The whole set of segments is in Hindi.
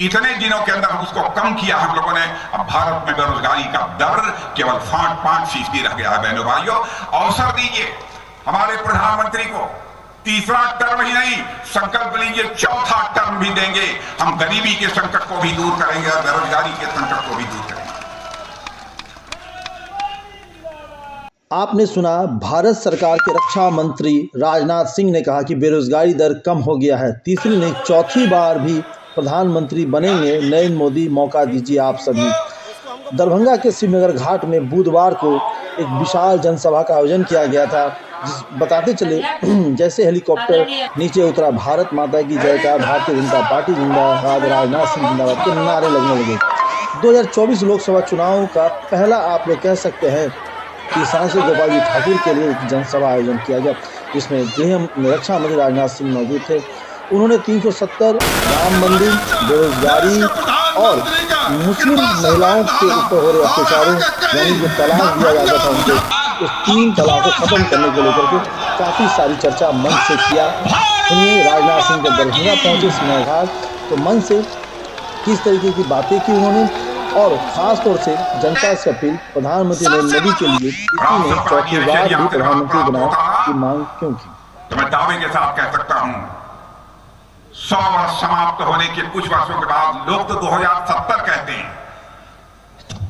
इतने दिनों के अंदर उसको कम किया हम लोगों ने। अब भारत में बेरोजगारी का दर केवल 5% रह गया है। बहनों भाइयों, अवसर दीजिए हमारे प्रधानमंत्री को। तीसरा टर्म ही नहीं, संकल्प लीजिए चौथा टर्म भी देंगे। हम गरीबी के संकट को भी दूर करेंगे और बेरोजगारी के संकट को भी दूर करेंगे। आपने सुना भारत सरकार के रक्षा मंत्री राजनाथ सिंह ने कहा कि बेरोजगारी दर कम हो गया है। तीसरी नहीं, चौथी बार भी प्रधानमंत्री बनेंगे नरेंद्र मोदी, मौका दीजिए आप सभी। दरभंगा के शिवनगर घाट में बुधवार को एक विशाल जनसभा का आयोजन किया गया था। बताते चले जैसे हेलीकॉप्टर नीचे उतरा, भारत माता की जयकार, भारतीय जनता पार्टी जिंदाबाद, राजनाथ सिंह जिंदाबाद के नारे लगने लगे। 2024 लोकसभा चुनाव का पहला आप लोग कह सकते हैं कि सांसद गोपाल जी ठाकुर के लिए एक जनसभा आयोजन किया गया, जिसमें रक्षा मंत्री राजनाथ सिंह मौजूद थे। उन्होंने 370 राम मंदिर, बेरोजगारी और मुस्लिम महिलाओं के ऊपर हो रहे अत्याचारों, यानी जो तलाक दिया जाता था उनको, उस 3 तलाक को खत्म करने को लेकर के काफ़ी सारी चर्चा मंच से किया। सुनिए राजनाथ सिंह जब दरभंगा पहुंचे शिवनगर घाट, तो मंच से किस तरीके की बातें की उन्होंने, और खास तौर से जनता से अपील प्रधानमंत्री नरेंद्र मोदी के लिए इसी ने चौथी बार भी प्रधानमंत्री बनाने की मांग क्यों की। तो मैं दावे के साथ कह सकता हूं 100 वर्ष समाप्त होने के कुछ वर्षों के बाद, लोग तो 2070 कहते हैं,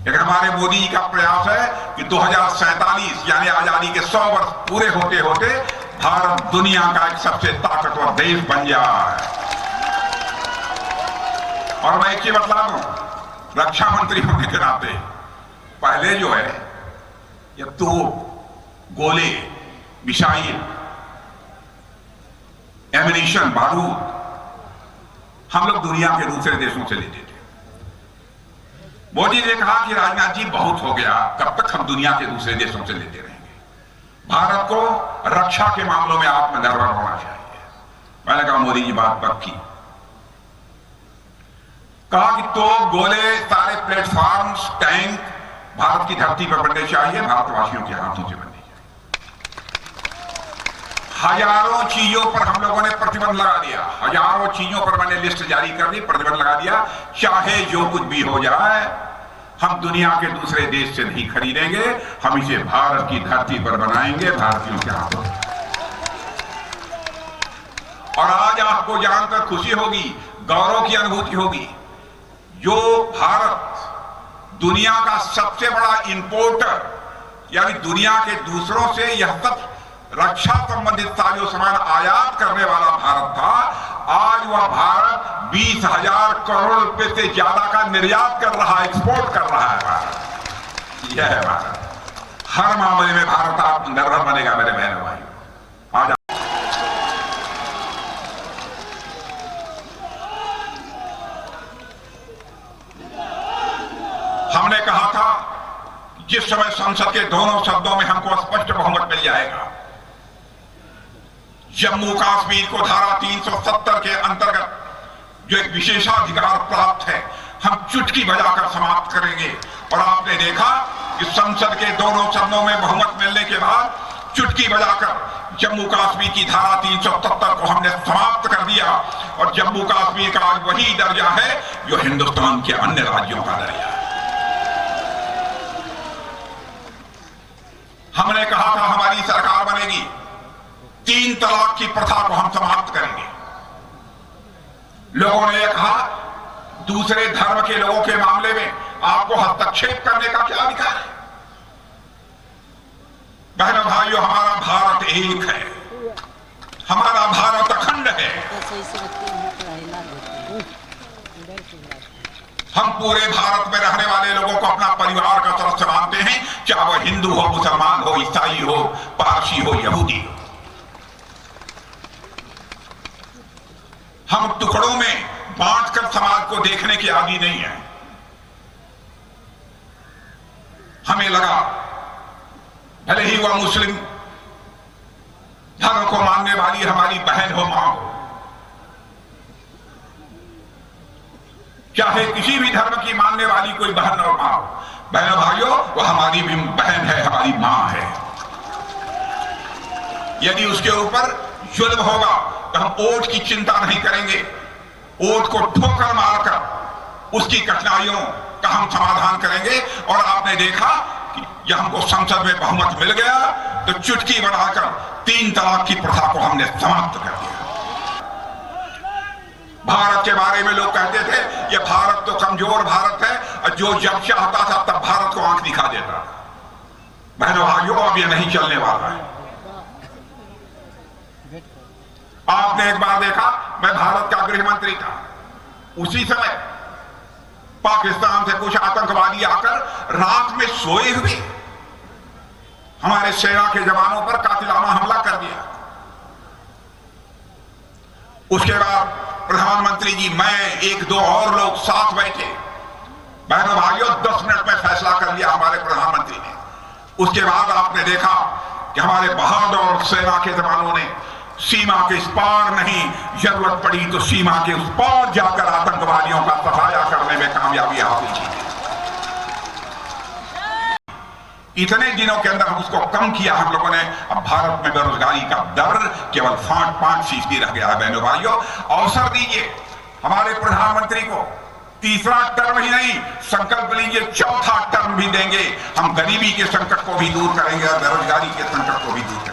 लेकिन हमारे मोदी जी का प्रयास है कि 2047 यानी आजादी के 100 वर्ष पूरे होते होते भारत दुनिया का एक सबसे ताकतवर देश बन जाए। और मैं एक चीज बतला दूं, रक्षा मंत्री होने के नाते पहले जो है ये गोले, मिसाइल, एमिनिशन, बारूद हम लोग दुनिया के दूसरे देशों से लेते थे। मोदी ने कहा कि राजनाथ जी बहुत हो गया, कब तक हम दुनिया के दूसरे देशों से लेते रहेंगे। भारत को रक्षा के मामलों में आत्मनिर्भर होना चाहिए। मैंने कहा मोदी जी बात पक्की। कहा कि तो गोले, सारे प्लेटफॉर्म्स, टैंक भारत की धरती पर बनने चाहिए, भारतवासियों के हाथों से बनने चाहिए। हजारों चीजों पर हम लोगों ने प्रतिबंध लगा दिया, हजारों चीजों पर मैंने लिस्ट जारी कर दी, प्रतिबंध लगा दिया। चाहे जो कुछ भी हो जाए, हम दुनिया के दूसरे देश से नहीं खरीदेंगे, हम इसे भारत की धरती पर बनाएंगे, भारतीयों के हाथों। और आज आपको जानकर खुशी होगी, गौरव की अनुभूति होगी, जो भारत दुनिया का सबसे बड़ा इंपोर्टर, यानी दुनिया के दूसरों से यह सब रक्षा संबंधित साजो सामान आयात करने वाला भारत था, आज वह भारत 20,000 करोड़ रुपए से ज्यादा का निर्यात कर रहा है, एक्सपोर्ट कर रहा है भारत। यह है भारत। हर मामले में भारत आत्मनिर्भर बनेगा मेरे बहनों भाइयों। आज हमने कहा था जिस समय संसद के दोनों शब्दों में हमको स्पष्ट बहुमत मिल जाएगा, जम्मू कश्मीर को धारा 370 के अंतर्गत जो एक विशेषाधिकार प्राप्त है, हम चुटकी बजाकर समाप्त करेंगे। और आपने देखा कि संसद के दोनों सदनों में बहुमत मिलने के बाद चुटकी बजाकर जम्मू कश्मीर की धारा 370 को हमने समाप्त कर दिया। और जम्मू कश्मीर का आज वही दर्जा है जो हिंदुस्तान के अन्य राज्यों का दर्जा है। हमने कहा था हमारी सरकार बनेगी, 3 तलाक की प्रथा को हम समाप्त करेंगे। लोगों ने कहा दूसरे धर्म के लोगों के मामले में आपको हस्तक्षेप करने का क्या अधिकार है? बहनों भाइयों, हमारा भारत एक है, हमारा भारत अखंड है। हम पूरे भारत में रहने वाले लोगों को अपना परिवार का सदस्य मानते हैं, चाहे वह हिंदू हो, मुसलमान हो, ईसाई हो, पारसी हो, यहूदी हो। हम टुकड़ों में बांटकर समाज को देखने की आदी नहीं है। हमें लगा भले ही वह मुस्लिम धर्म को मानने वाली हमारी बहन हो, मां हो, चाहे किसी भी धर्म की मानने वाली कोई बहन और मां हो, बहनों भाइयों, वह हमारी भी बहन है, हमारी मां है। यदि उसके ऊपर जुल्म होगा तो हम वोट की चिंता नहीं करेंगे, वोट को ठोकर मारकर उसकी कठिनाइयों का हम समाधान करेंगे। और आपने देखा कि जब हमको संसद में बहुमत मिल गया तो चुटकी बढ़ाकर 3 तलाक की प्रथा को हमने समाप्त कर दिया। भारत के बारे में लोग कहते थे ये भारत तो कमजोर भारत है, और जो जब चाहता था तब भारत को आंख दिखा देता। बहनों भाइयों, अब ये नहीं चलने वाला है। आपने एक बार देखा, मैं भारत का गृह मंत्री था, उसी समय पाकिस्तान से कुछ आतंकवादी आकर रात में सोए हुए हमारे सेना के जवानों पर कातिलाना हमला कर दिया। उसके बाद प्रधानमंत्री जी, मैं 1-2 और लोग साथ बैठे। बहनों भाइयों, 10 मिनट में फैसला कर लिया हमारे प्रधानमंत्री ने। उसके बाद आपने देखा कि हमारे बहादुर सेना के जवानों ने सीमा के इस पार नहीं, जरूरत पड़ी तो सीमा के उस पार जाकर आतंकवादियों का सफाया करने में कामयाबी हासिल की। इतने दिनों के अंदर हम उसको कम किया हम लोगों ने। अब भारत में बेरोजगारी का दर केवल 5% रह गया है। बहनों भाइयों, अवसर दीजिए हमारे प्रधानमंत्री को। तीसरा टर्म ही नहीं, संकल्प लीजिए 4था टर्म भी देंगे। हम गरीबी के संकट को भी दूर करेंगे और बेरोजगारी के संकट को भी दूर करेंगे।